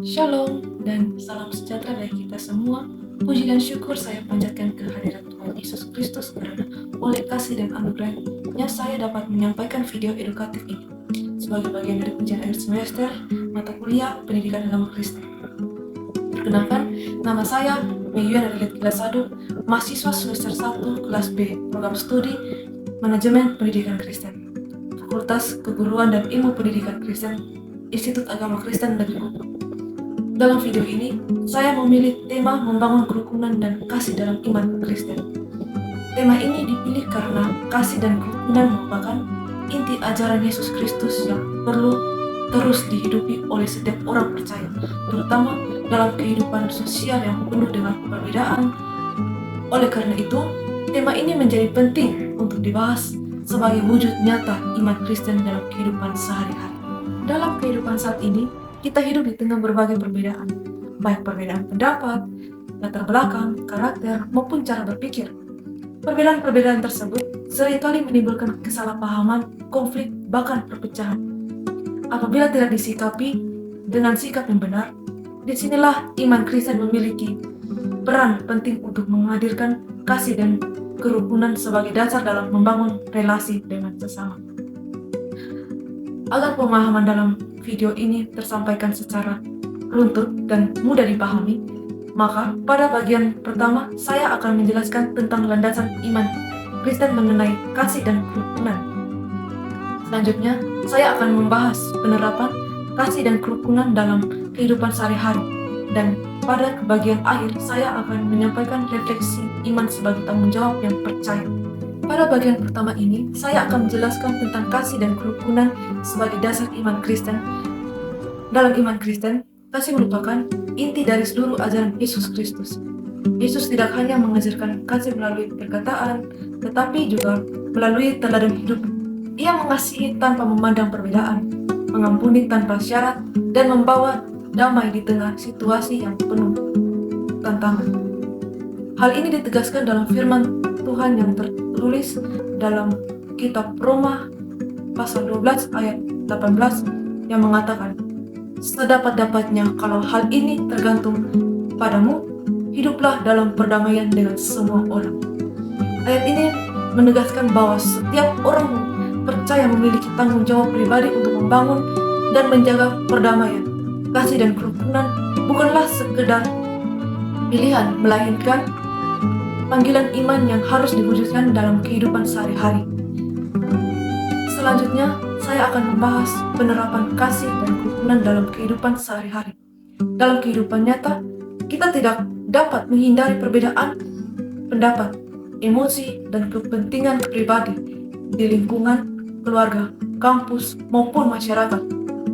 Shalom dan salam sejahtera dari kita semua. Puji dan syukur saya panjatkan kehadiran Tuhan Yesus Kristus karena oleh kasih dan anugerahnya saya dapat menyampaikan video edukatif ini sebagai bagian dari ujian akhir semester mata kuliah Pendidikan Agama Kristen. Perkenalkan, nama saya Meyuan Adelit Gilasado, mahasiswa semester 1 kelas B, program studi Manajemen Pendidikan Kristen, Fakultas Keguruan dan Ilmu Pendidikan Kristen, Institut Agama Kristen Negeri Ubud. Dalam video ini, saya memilih tema membangun kerukunan dan kasih dalam iman Kristen. Tema ini dipilih karena kasih dan kerukunan merupakan inti ajaran Yesus Kristus yang perlu terus dihidupi oleh setiap orang percaya, terutama dalam kehidupan sosial yang penuh dengan perbedaan. Oleh karena itu, tema ini menjadi penting untuk dibahas sebagai wujud nyata iman Kristen dalam kehidupan sehari-hari. Dalam kehidupan saat ini, kita hidup di tengah berbagai perbedaan, baik perbedaan pendapat, latar belakang, karakter, maupun cara berpikir. Perbedaan-perbedaan tersebut seringkali menimbulkan kesalahpahaman, konflik, bahkan perpecahan. Apabila tidak disikapi dengan sikap yang benar, disinilah iman Kristen memiliki peran penting untuk menghadirkan kasih dan kerukunan sebagai dasar dalam membangun relasi dengan sesama. Agar pemahaman dalam video ini tersampaikan secara runtut dan mudah dipahami, maka pada bagian pertama saya akan menjelaskan tentang landasan iman Kristen mengenai kasih dan kerukunan. Selanjutnya, saya akan membahas penerapan kasih dan kerukunan dalam kehidupan sehari-hari, dan pada bagian akhir saya akan menyampaikan refleksi iman sebagai tanggung jawab yang percaya. Pada bagian pertama ini, saya akan menjelaskan tentang kasih dan kerukunan sebagai dasar iman Kristen. Dalam iman Kristen, kasih merupakan inti dari seluruh ajaran Yesus Kristus. Yesus tidak hanya mengajarkan kasih melalui perkataan, tetapi juga melalui teladan hidup. Ia mengasihi tanpa memandang perbedaan, mengampuni tanpa syarat, dan membawa damai di tengah situasi yang penuh tantangan. Hal ini ditegaskan dalam firman Tuhan yang tertulis dalam kitab Roma pasal 12 ayat 18 yang mengatakan, "Sedapat-dapatnya kalau hal ini tergantung padamu, hiduplah dalam perdamaian dengan semua orang." Ayat ini menegaskan bahwa setiap orang percaya memiliki tanggung jawab pribadi untuk membangun dan menjaga perdamaian. Kasih dan kerukunan bukanlah sekedar pilihan, melainkan panggilan iman yang harus diwujudkan dalam kehidupan sehari-hari. Selanjutnya, saya akan membahas penerapan kasih dan kerukunan dalam kehidupan sehari-hari. Dalam kehidupan nyata, kita tidak dapat menghindari perbedaan pendapat, emosi, dan kepentingan pribadi di lingkungan, keluarga, kampus, maupun masyarakat.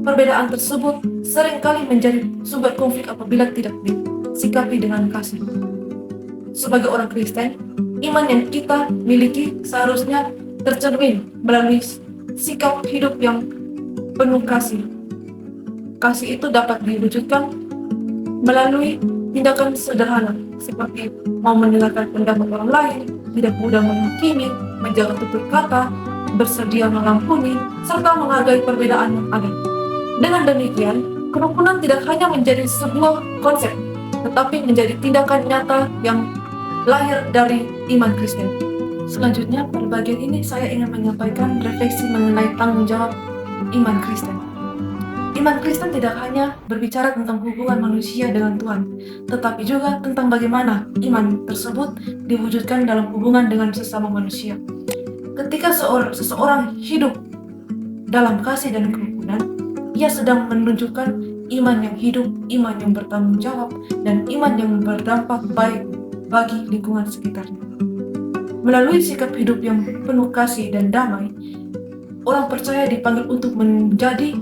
Perbedaan tersebut seringkali menjadi sumber konflik apabila tidak disikapi dengan kasih. Sebagai orang Kristen, iman yang kita miliki seharusnya tercermin melalui sikap hidup yang penuh kasih. Kasih itu dapat diwujudkan melalui tindakan sederhana, seperti mau mendengarkan pendapat orang lain, tidak mudah menghakimi, menjaga tutur kata, bersedia mengampuni, serta menghargai perbedaan yang ada. Dengan demikian, kerukunan tidak hanya menjadi sebuah konsep, tetapi menjadi tindakan nyata yang lahir dari iman Kristen. Selanjutnya, pada bagian ini saya ingin menyampaikan refleksi mengenai tanggung jawab iman Kristen. Iman Kristen tidak hanya berbicara tentang hubungan manusia dengan Tuhan, tetapi juga tentang bagaimana iman tersebut diwujudkan dalam hubungan dengan sesama manusia. Ketika seseorang hidup dalam kasih dan kerukunan, ia sedang menunjukkan iman yang hidup, iman yang bertanggung jawab, dan iman yang berdampak baik bagi lingkungan sekitarnya. Melalui sikap hidup yang penuh kasih dan damai, orang percaya dipanggil untuk menjadi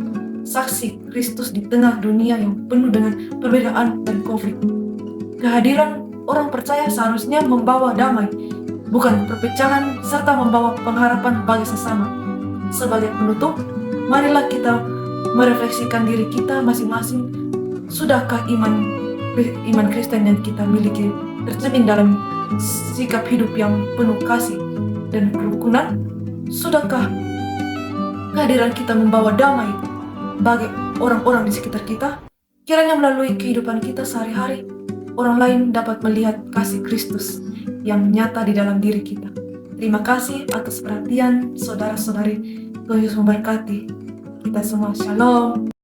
saksi Kristus di tengah dunia yang penuh dengan perbedaan dan konflik. Kehadiran orang percaya seharusnya membawa damai, bukan perpecahan, serta membawa pengharapan bagi sesama. Sebagai penutup, marilah kita merefleksikan diri kita masing-masing. Sudahkah iman Kristen yang kita miliki tercermin dalam sikap hidup yang penuh kasih dan kerukunan? Sudahkah kehadiran kita membawa damai bagi orang-orang di sekitar kita? Kiranya melalui kehidupan kita sehari-hari, orang lain dapat melihat kasih Kristus yang nyata di dalam diri kita. Terima kasih atas perhatian saudara-saudari. Tuhan Yesus memberkati kita semua. Shalom.